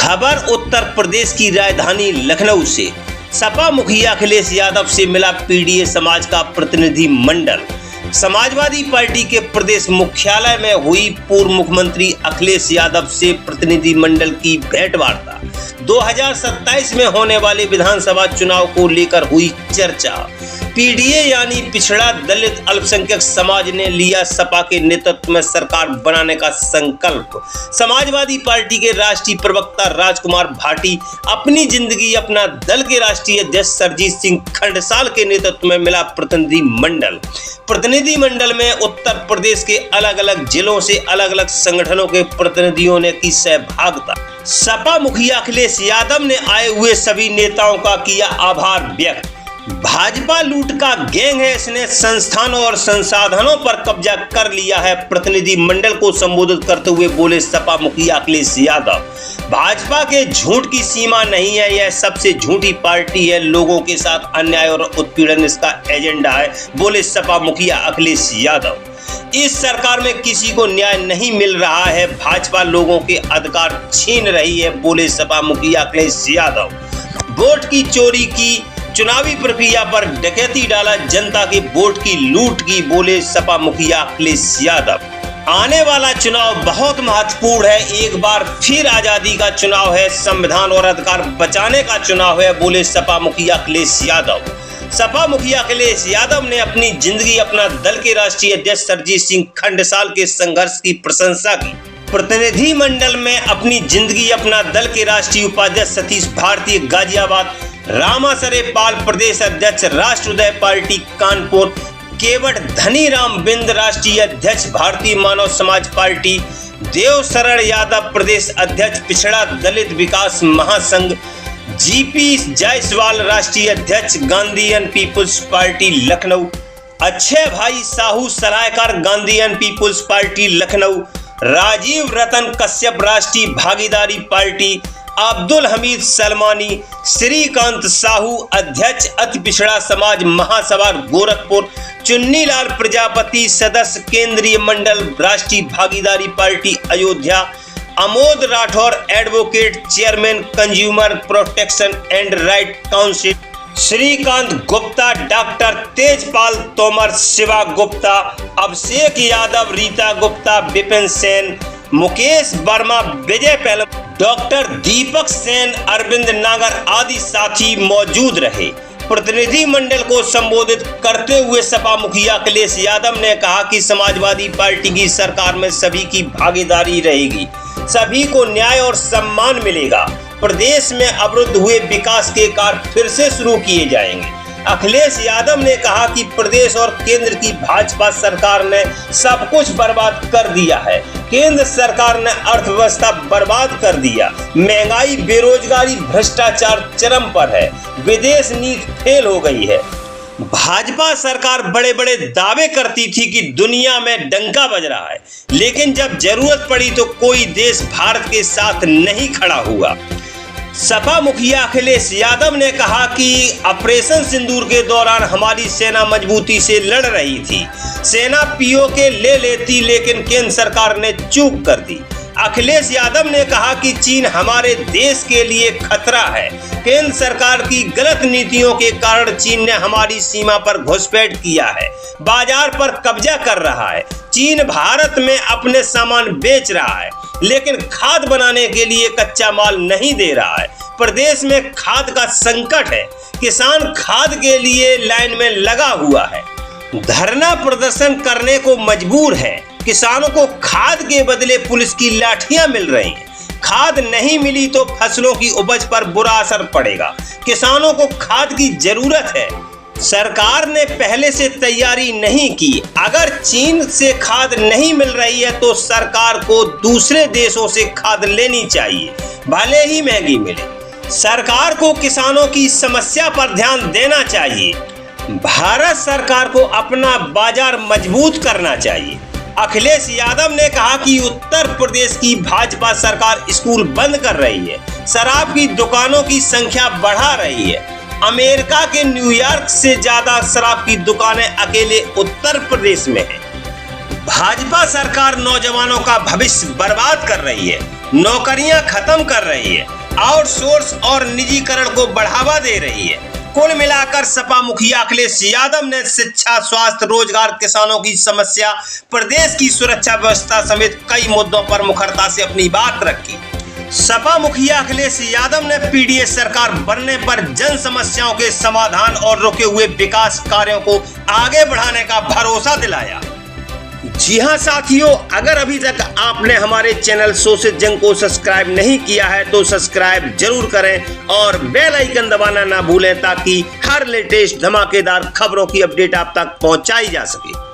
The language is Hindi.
खबर उत्तर प्रदेश की राजधानी लखनऊ से। सपा मुखिया अखिलेश यादव से मिला पीडीए समाज का प्रतिनिधि मंडल। समाजवादी पार्टी के प्रदेश मुख्यालय में हुई पूर्व मुख्यमंत्री अखिलेश यादव से प्रतिनिधि मंडल की भेंटवार्ता। 2027 में होने वाले विधानसभा चुनाव को लेकर हुई चर्चा। पीडीए यानी पिछड़ा दलित अल्पसंख्यक समाज ने लिया सपा के नेतृत्व में सरकार बनाने का संकल्प। समाजवादी पार्टी के राष्ट्रीय प्रवक्ता राजकुमार भाटी, अपनी जिंदगी अपना दल के राष्ट्रीय अध्यक्ष सरजीत सिंह खंडसाल के नेतृत्व में मिला प्रतिनिधि मंडल। प्रतिनिधि मंडल में उत्तर प्रदेश के अलग अलग जिलों से अलग अलग संगठनों के प्रतिनिधियों ने की सहभागिता। सपा मुखिया अखिलेश यादव ने आए हुए सभी नेताओं का किया आभार व्यक्त। भाजपा लूट का गैंग है, इसने संस्थानों और संसाधनों पर कब्जा कर लिया है। प्रतिनिधि मंडल को संबोधित करते हुए बोले सपा मुखिया अखिलेश यादव, भाजपा के झूठ की सीमा नहीं है, यह सबसे झूठी पार्टी है, लोगों के साथ अन्याय और उत्पीड़न इसका एजेंडा है, बोले सपा मुखिया अखिलेश यादव। इस सरकार में किसी को न्याय नहीं मिल रहा है, भाजपा लोगों के अधिकार छीन रही है, बोले सपा मुखिया अखिलेश यादव। वोट की चोरी की, चुनावी प्रक्रिया पर डकैती डाला, जनता के वोट की लूट की, बोले सपा मुखिया अखिलेश यादव। आने वाला चुनाव बहुत महत्वपूर्ण है, एक बार फिर आजादी का चुनाव है, संविधान और अधिकार बचाने का चुनाव है, बोले सपा मुखिया अखिलेश यादव। सपा मुखिया अखिलेश यादव ने अपनी जिंदगी अपना दल के राष्ट्रीय अध्यक्ष सरजीत सिंह खंडसाल के संघर्ष की प्रशंसा की। प्रतिनिधि मंडल में अपनी जिंदगी अपना दल के राष्ट्रीय उपाध्यक्ष सतीश भारती गाजियाबाद, रामासरे पाल प्रदेश अध्यक्ष राष्ट्रोदय पार्टी कानपुर, केवट धनीराम बिंद राष्ट्रीय अध्यक्ष भारतीय मानव समाज पार्टी, देव शरण यादव प्रदेश अध्यक्ष पिछड़ा दलित विकास महासंघ, जीपी जायसवाल राष्ट्रीय अध्यक्ष गांधीयन पीपुल्स पार्टी लखनऊ, अक्षय भाई Sahu Saraykar Gandhian people's party Lucknow, Rajeev Ratan Kashyap Rashtriya Bhagidari party, Abdul Hamid Salmani, Shrikant Sahu अध्यक्ष अति पिछड़ा समाज महासभा गोरखपुर, चुन्नीलाल प्रजापति सदस्य केंद्रीय मंडल Rashtriya Bhagidari party Ayodhya, Amod Rathore advocate chairman consumer protection and right council, Shrikant Gupta, doctor Tejpal Tomar, Shiva Gupta, Abhishek Yadav, Rita Gupta, Vipin Sen, Mukesh Verma, Vijay Pahlam, doctor Deepak Sen, Arvind Nagar आदि साथी मौजूद रहे। प्रतिनिधि मंडल को संबोधित करते हुए सपा मुखिया अखिलेश यादव ने कहा कि समाजवादी पार्टी की सरकार में सभी की भागीदारी रहेगी, सभी को न्याय और सम्मान मिलेगा, प्रदेश में अवरुद्ध हुए विकास के कार्य फिर से शुरू किए जाएंगे। अखिलेश यादव ने कहा कि प्रदेश और केंद्र की भाजपा सरकार ने सब कुछ बर्बाद कर दिया है, केंद्र सरकार ने अर्थव्यवस्था बर्बाद कर दिया, महंगाई, बेरोजगारी, भ्रष्टाचार चरम पर है, विदेश नीति फेल हो गई है। भाजपा सरकार बड़े बड़े दावे करती थी कि दुनिया में डंका बज रहा है, लेकिन जब जरूरत पड़ी तो कोई देश भारत के साथ नहीं खड़ा हुआ। सपा मुखिया अखिलेश यादव ने कहा कि ऑपरेशन सिंदूर के दौरान हमारी सेना मजबूती से लड़ रही थी, सेना पीओके ले लेती, लेकिन केंद्र सरकार ने चूक कर दी। अखिलेश यादव ने कहा कि चीन हमारे देश के लिए खतरा है, केंद्र सरकार की गलत नीतियों के कारण चीन ने हमारी सीमा पर घुसपैठ किया है, बाजार पर कब्जा कर रहा है, चीन भारत में अपने सामान बेच रहा है, लेकिन खाद बनाने के लिए कच्चा माल नहीं दे रहा है, प्रदेश में खाद का संकट है, किसान खाद के लिए लाइन में लगा हुआ है, धरना प्रदर्शन करने को मजबूर है, किसानों को खाद के बदले पुलिस की लाठियां मिल रही हैं, खाद नहीं मिली तो फसलों की उपज पर बुरा असर पड़ेगा, किसानों को खाद की जरूरत है, सरकार ने पहले से तैयारी नहीं की, अगर चीन से खाद नहीं मिल रही है तो सरकार को दूसरे देशों से खाद लेनी चाहिए, भले ही महंगी मिले। सरकार को किसानों की समस्या पर ध्यान देना चाहिए, भारत सरकार को अपना बाजार मजबूत करना चाहिए। अखिलेश यादव ने कहा कि उत्तर प्रदेश की भाजपा सरकार स्कूल बंद कर रही है, शराब की दुकानों की संख्या बढ़ा रही है, अमेरिका के न्यूयॉर्क से ज्यादा शराब की दुकानें अकेले उत्तर प्रदेश में हैं। भाजपा सरकार नौजवानों का भविष्य बर्बाद कर रही है, नौकरियां खत्म कर रही है, आउटसोर्स और निजीकरण को बढ़ावा दे रही है। कुल मिलाकर सपा मुखिया अखिलेश यादव ने शिक्षा, स्वास्थ्य, रोजगार, किसानों की समस्या, प्रदेश की सुरक्षा व्यवस्था समेत कई मुद्दों पर मुखरता से अपनी बात रखी। सपा मुखिया अखिलेश यादव ने पीडीएस सरकार बनने पर जन समस्याओं के समाधान और रुके हुए विकास कार्यों को आगे बढ़ाने का भरोसा दिलाया। जी हां साथियों, अगर अभी तक आपने हमारे चैनल शो से जंग को सब्सक्राइब नहीं किया है तो सब्सक्राइब जरूर करें और बेल आइकन दबाना ना भूलें ताकि हर लेटेस्ट धमाकेदार खबरों की अपडेट आप तक पहुंचाई जा सके।